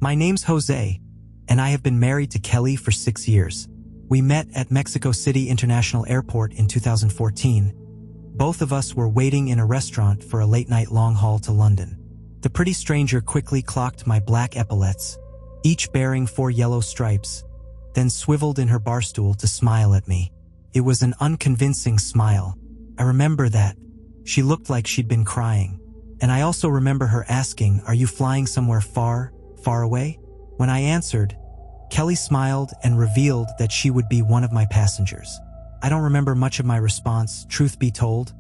My name's José, and I have been married to Kelly for 6 years. We met at Mexico City International Airport in 2014. Both of us were waiting in a restaurant for a late-night long haul to London. The pretty stranger quickly clocked my black epaulets, each bearing 4 yellow stripes, then swiveled in her bar stool to smile at me. It was an unconvincing smile. I remember that. She looked like she'd been crying. And I also remember her asking, "Are you flying somewhere far, far away?" When I answered, Kelly smiled and revealed that she would be one of my passengers. I don't remember much of my response, truth be told,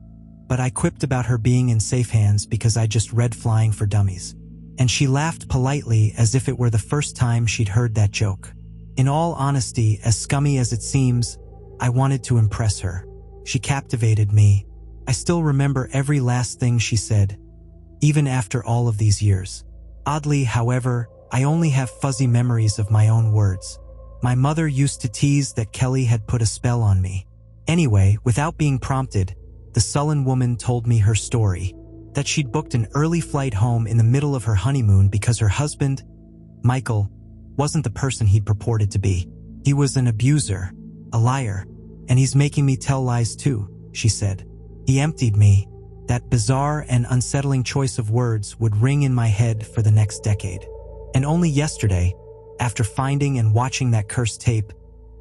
but I quipped about her being in safe hands because I just read Flying for Dummies. And she laughed politely as if it were the first time she'd heard that joke. In all honesty, as scummy as it seems, I wanted to impress her. She captivated me. I still remember every last thing she said, even after all of these years. Oddly, however, I only have fuzzy memories of my own words. My mother used to tease that Kelly had put a spell on me. Anyway, without being prompted, the sullen woman told me her story, that she'd booked an early flight home in the middle of her honeymoon because her husband, Michael, wasn't the person he'd purported to be. He was an abuser, a liar, and he's making me tell lies too, she said. He emptied me. That bizarre and unsettling choice of words would ring in my head for the next decade. And only yesterday, after finding and watching that cursed tape,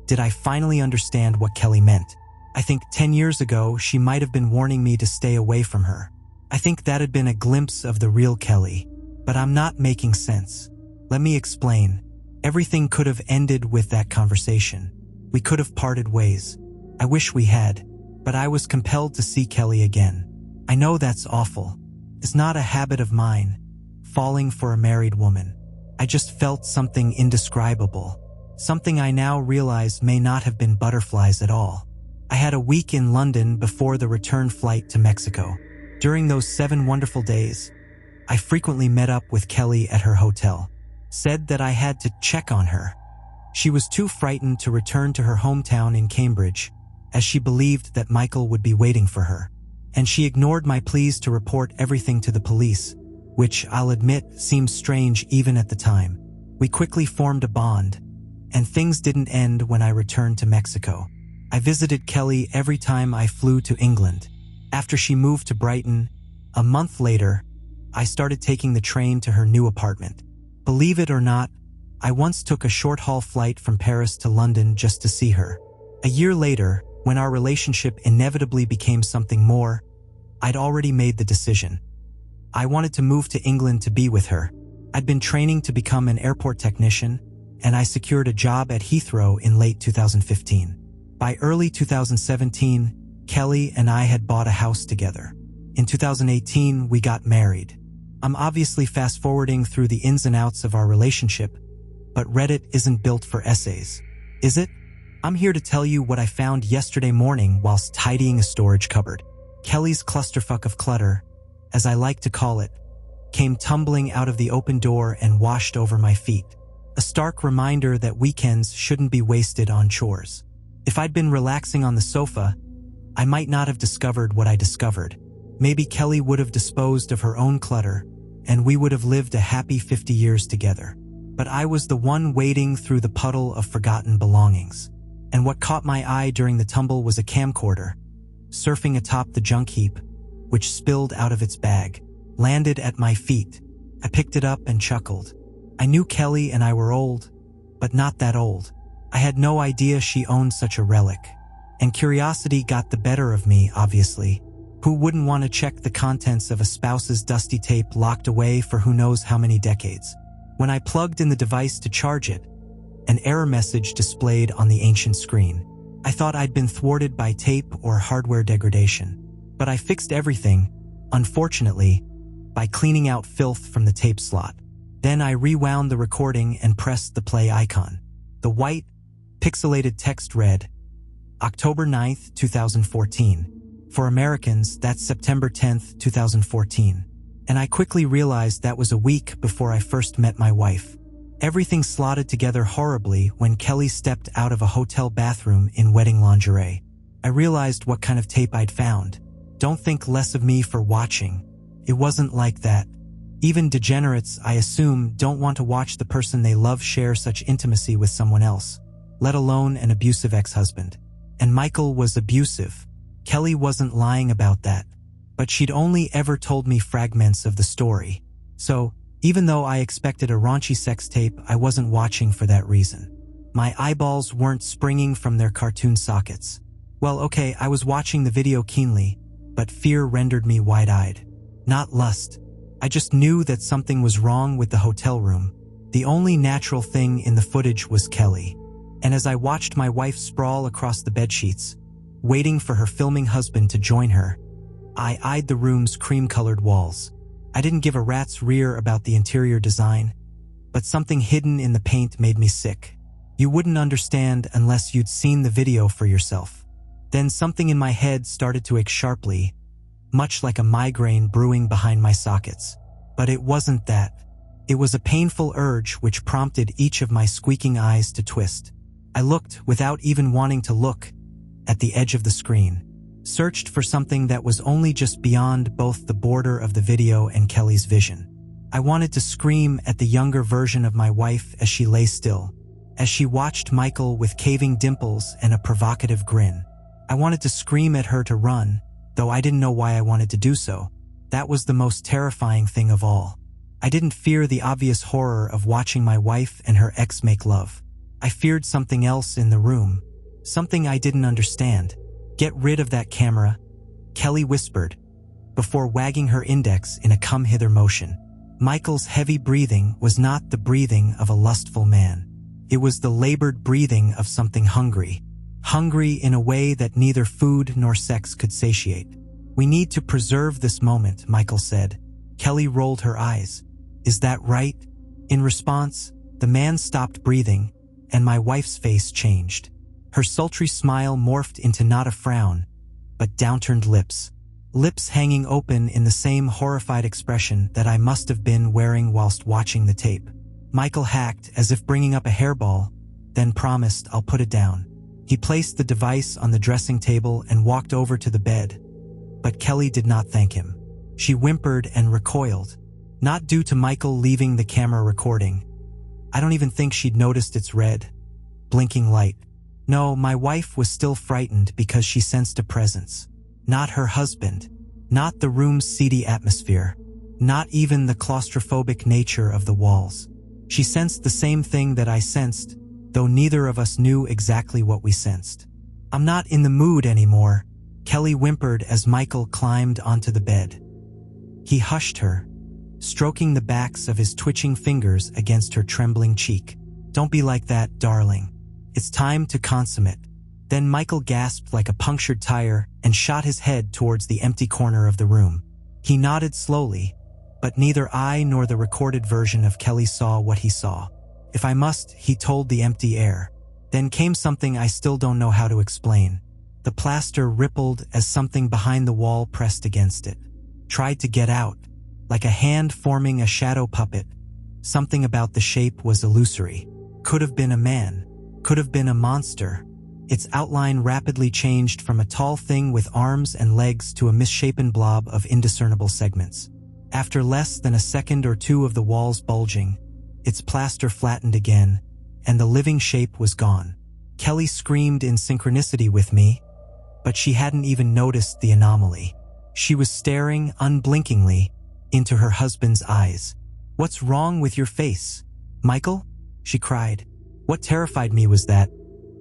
did I finally understand what Kelly meant. I think 10 years ago, she might have been warning me to stay away from her. I think that had been a glimpse of the real Kelly, but I'm not making sense. Let me explain. Everything could have ended with that conversation. We could have parted ways. I wish we had, but I was compelled to see Kelly again. I know that's awful. It's not a habit of mine, falling for a married woman. I just felt something indescribable, something I now realize may not have been butterflies at all. I had a week in London before the return flight to Mexico. During those 7 wonderful days, I frequently met up with Kelly at her hotel, said that I had to check on her. She was too frightened to return to her hometown in Cambridge, as she believed that Michael would be waiting for her. And she ignored my pleas to report everything to the police, which I'll admit seemed strange even at the time. We quickly formed a bond, and things didn't end when I returned to Mexico. I visited Kelly every time I flew to England. After she moved to Brighton, a month later, I started taking the train to her new apartment. Believe it or not, I once took a short-haul flight from Paris to London just to see her. A year later, when our relationship inevitably became something more, I'd already made the decision. I wanted to move to England to be with her. I'd been training to become an airport technician, and I secured a job at Heathrow in late 2015. By early 2017, Kelly and I had bought a house together. In 2018, we got married. I'm obviously fast-forwarding through the ins and outs of our relationship, but Reddit isn't built for essays, is it? I'm here to tell you what I found yesterday morning whilst tidying a storage cupboard. Kelly's clusterfuck of clutter, as I like to call it, came tumbling out of the open door and washed over my feet. A stark reminder that weekends shouldn't be wasted on chores. If I'd been relaxing on the sofa, I might not have discovered what I discovered. Maybe Kelly would have disposed of her own clutter, and we would have lived a happy 50 years together. But I was the one wading through the puddle of forgotten belongings. And what caught my eye during the tumble was a camcorder, surfing atop the junk heap, which spilled out of its bag, landed at my feet. I picked it up and chuckled. I knew Kelly and I were old, but not that old. I had no idea she owned such a relic. And curiosity got the better of me, obviously. Who wouldn't want to check the contents of a spouse's dusty tape locked away for who knows how many decades? When I plugged in the device to charge it, an error message displayed on the ancient screen. I thought I'd been thwarted by tape or hardware degradation. But I fixed everything, unfortunately, by cleaning out filth from the tape slot. Then I rewound the recording and pressed the play icon. The white, pixelated text read, October 9th, 2014. For Americans, that's September 10th, 2014. And I quickly realized that was a week before I first met my wife. Everything slotted together horribly when Kelly stepped out of a hotel bathroom in wedding lingerie. I realized what kind of tape I'd found. Don't think less of me for watching. It wasn't like that. Even degenerates, I assume, don't want to watch the person they love share such intimacy with someone else, let alone an abusive ex-husband. And Michael was abusive. Kelly wasn't lying about that, but she'd only ever told me fragments of the story. So, even though I expected a raunchy sex tape, I wasn't watching for that reason. My eyeballs weren't springing from their cartoon sockets. Well, okay, I was watching the video keenly, but fear rendered me wide-eyed. Not lust. I just knew that something was wrong with the hotel room. The only natural thing in the footage was Kelly. And as I watched my wife sprawl across the bedsheets, waiting for her filming husband to join her, I eyed the room's cream-colored walls. I didn't give a rat's rear about the interior design, but something hidden in the paint made me sick. You wouldn't understand unless you'd seen the video for yourself. Then something in my head started to ache sharply, much like a migraine brewing behind my sockets. But it wasn't that. It was a painful urge which prompted each of my squeaking eyes to twist. I looked, without even wanting to look, at the edge of the screen, searched for something that was only just beyond both the border of the video and Kelly's vision. I wanted to scream at the younger version of my wife as she lay still, as she watched Michael with caving dimples and a provocative grin. I wanted to scream at her to run, though I didn't know why I wanted to do so. That was the most terrifying thing of all. I didn't fear the obvious horror of watching my wife and her ex make love. I feared something else in the room, something I didn't understand. "Get rid of that camera," Kelly whispered, before wagging her index in a come-hither motion. Michael's heavy breathing was not the breathing of a lustful man. It was the labored breathing of something hungry. Hungry in a way that neither food nor sex could satiate. "We need to preserve this moment," Michael said. Kelly rolled her eyes. "Is that right?" In response, the man stopped breathing, and my wife's face changed. Her sultry smile morphed into not a frown, but downturned lips. Lips hanging open in the same horrified expression that I must have been wearing whilst watching the tape. Michael hacked as if bringing up a hairball, then promised, "I'll put it down." He placed the device on the dressing table and walked over to the bed. But Kelly did not thank him. She whimpered and recoiled, not due to Michael leaving the camera recording. I don't even think she'd noticed its red, blinking light. No, my wife was still frightened because she sensed a presence. Not her husband, not the room's seedy atmosphere, not even the claustrophobic nature of the walls. She sensed the same thing that I sensed, though neither of us knew exactly what we sensed. "I'm not in the mood anymore," Kelly whimpered as Michael climbed onto the bed. He hushed her, stroking the backs of his twitching fingers against her trembling cheek. "Don't be like that, darling. It's time to consummate." Then Michael gasped like a punctured tire and shot his head towards the empty corner of the room. He nodded slowly, but neither I nor the recorded version of Kelly saw what he saw. "If I must," he told the empty air. Then came something I still don't know how to explain. The plaster rippled as something behind the wall pressed against it. Tried to get out, like a hand forming a shadow puppet. Something about the shape was illusory. Could have been a man. Could have been a monster. Its outline rapidly changed from a tall thing with arms and legs to a misshapen blob of indiscernible segments. After less than a second or two of the walls bulging, its plaster flattened again, and the living shape was gone. Kelly screamed in synchronicity with me, but she hadn't even noticed the anomaly. She was staring unblinkingly into her husband's eyes. "What's wrong with your face, Michael?" she cried. What terrified me was that,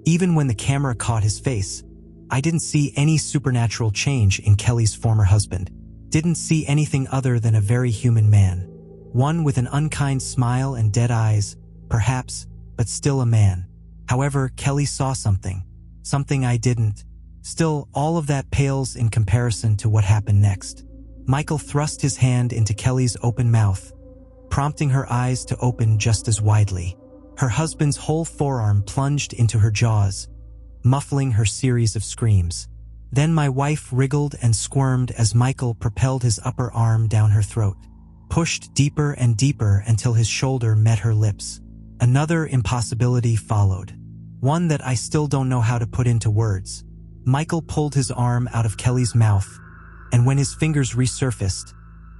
even when the camera caught his face, I didn't see any supernatural change in Kelly's former husband. Didn't see anything other than a very human man. One with an unkind smile and dead eyes, perhaps, but still a man. However, Kelly saw something. Something I didn't. Still, all of that pales in comparison to what happened next. Michael thrust his hand into Kelly's open mouth, prompting her eyes to open just as widely. Her husband's whole forearm plunged into her jaws, muffling her series of screams. Then my wife wriggled and squirmed as Michael propelled his upper arm down her throat, pushed deeper and deeper until his shoulder met her lips. Another impossibility followed, one that I still don't know how to put into words. Michael pulled his arm out of Kelly's mouth, and when his fingers resurfaced,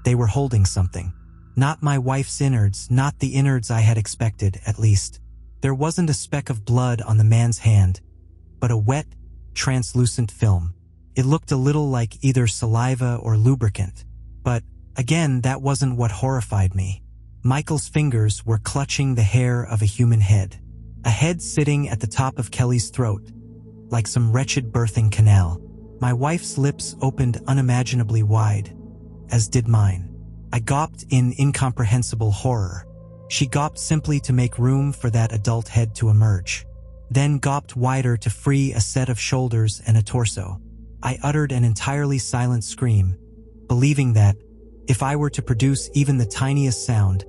they were holding something. Not my wife's innards, not the innards I had expected, at least. There wasn't a speck of blood on the man's hand, but a wet, translucent film. It looked a little like either saliva or lubricant. But, again, that wasn't what horrified me. Michael's fingers were clutching the hair of a human head. A head sitting at the top of Kelly's throat, like some wretched birthing canal. My wife's lips opened unimaginably wide, as did mine. I gawped in incomprehensible horror. She gawped simply to make room for that adult head to emerge, then gawped wider to free a set of shoulders and a torso. I uttered an entirely silent scream, believing that, if I were to produce even the tiniest sound,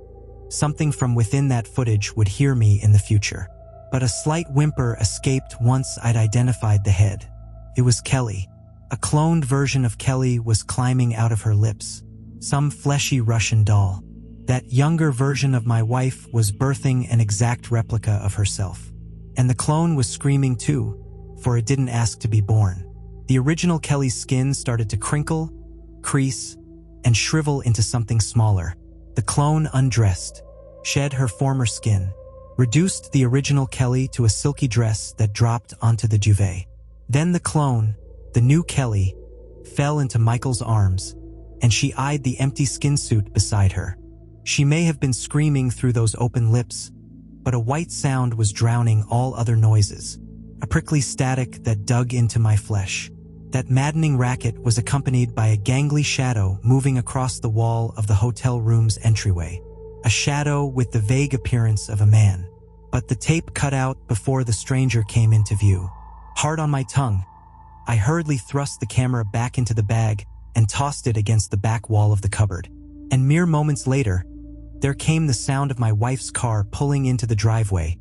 something from within that footage would hear me in the future. But a slight whimper escaped once I'd identified the head. It was Kelly. A cloned version of Kelly was climbing out of her lips. Some fleshy Russian doll. That younger version of my wife was birthing an exact replica of herself. And the clone was screaming too, for it didn't ask to be born. The original Kelly's skin started to crinkle, crease, and shrivel into something smaller. The clone undressed, shed her former skin, reduced the original Kelly to a silky dress that dropped onto the duvet. Then the clone, the new Kelly, fell into Michael's arms, and she eyed the empty skin suit beside her. She may have been screaming through those open lips, but a white sound was drowning all other noises, a prickly static that dug into my flesh. That maddening racket was accompanied by a gangly shadow moving across the wall of the hotel room's entryway. A shadow with the vague appearance of a man. But the tape cut out before the stranger came into view. Hard on my tongue, I hurriedly thrust the camera back into the bag and tossed it against the back wall of the cupboard. And mere moments later, there came the sound of my wife's car pulling into the driveway.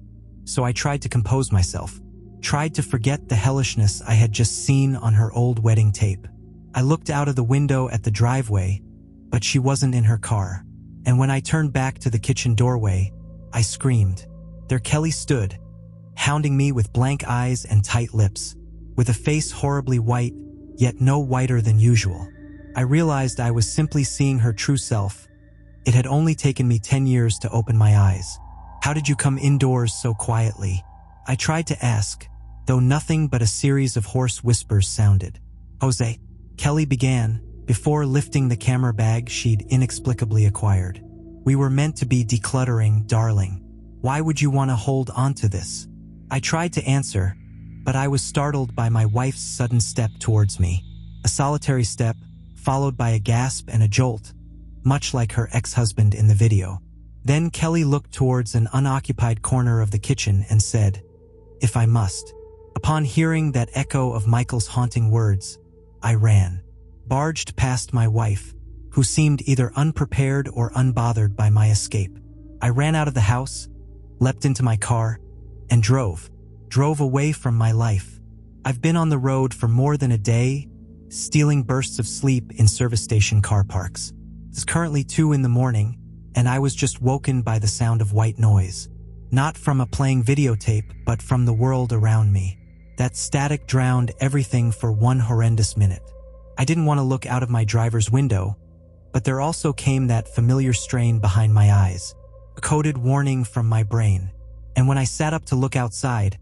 So I tried to compose myself, tried to forget the hellishness I had just seen on her old wedding tape. I looked out of the window at the driveway, but she wasn't in her car. And when I turned back to the kitchen doorway, I screamed. There Kelly stood, hounding me with blank eyes and tight lips, with a face horribly white, yet no whiter than usual. I realized I was simply seeing her true self. It had only taken me 10 years to open my eyes. How did you come indoors so quietly? I tried to ask, though nothing but a series of hoarse whispers sounded. José, Kelly began, before lifting the camera bag she'd inexplicably acquired. We were meant to be decluttering, darling. Why would you want to hold on to this? I tried to answer, but I was startled by my wife's sudden step towards me. A solitary step, followed by a gasp and a jolt, much like her ex-husband in the video. Then Kelly looked towards an unoccupied corner of the kitchen and said, "If I must." Upon hearing that echo of Michael's haunting words, I ran, barged past my wife, who seemed either unprepared or unbothered by my escape. I ran out of the house, leapt into my car, and drove away from my life. I've been on the road for more than a day, stealing bursts of sleep in service station car parks. It's currently 2 in the morning, and I was just woken by the sound of white noise. Not from a playing videotape, but from the world around me. That static drowned everything for one horrendous minute. I didn't want to look out of my driver's window, but there also came that familiar strain behind my eyes, a coded warning from my brain. And when I sat up to look outside,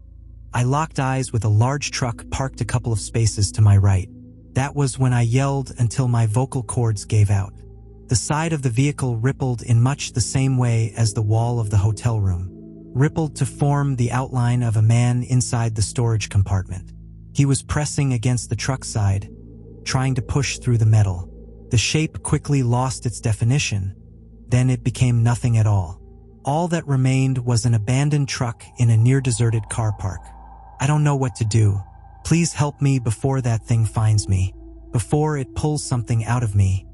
I locked eyes with a large truck parked a couple of spaces to my right. That was when I yelled until my vocal cords gave out. The side of the vehicle rippled in much the same way as the wall of the hotel room, rippled to form the outline of a man inside the storage compartment. He was pressing against the truck side, trying to push through the metal. The shape quickly lost its definition, then it became nothing at all. All that remained was an abandoned truck in a near-deserted car park. I don't know what to do. Please help me before that thing finds me, before it pulls something out of me.